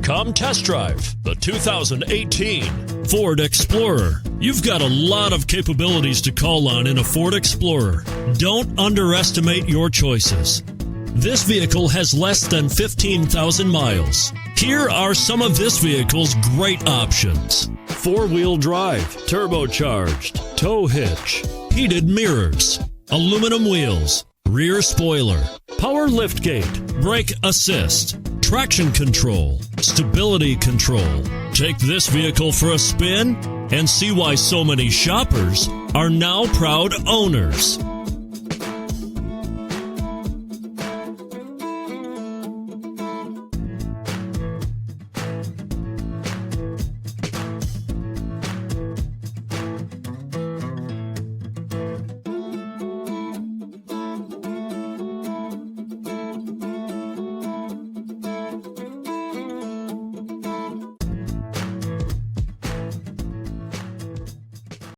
Come test drive the 2018 Ford Explorer. You've got a lot of capabilities to call on in a Ford Explorer. Don't underestimate your choices. This vehicle has less than 15,000 miles. Here are some of this vehicle's great options: four-wheel drive, turbocharged, tow hitch, heated mirrors, aluminum wheels, rear spoiler, power liftgate, brake assist, traction control, stability control. Take this vehicle for a spin and see why so many shoppers are now proud owners.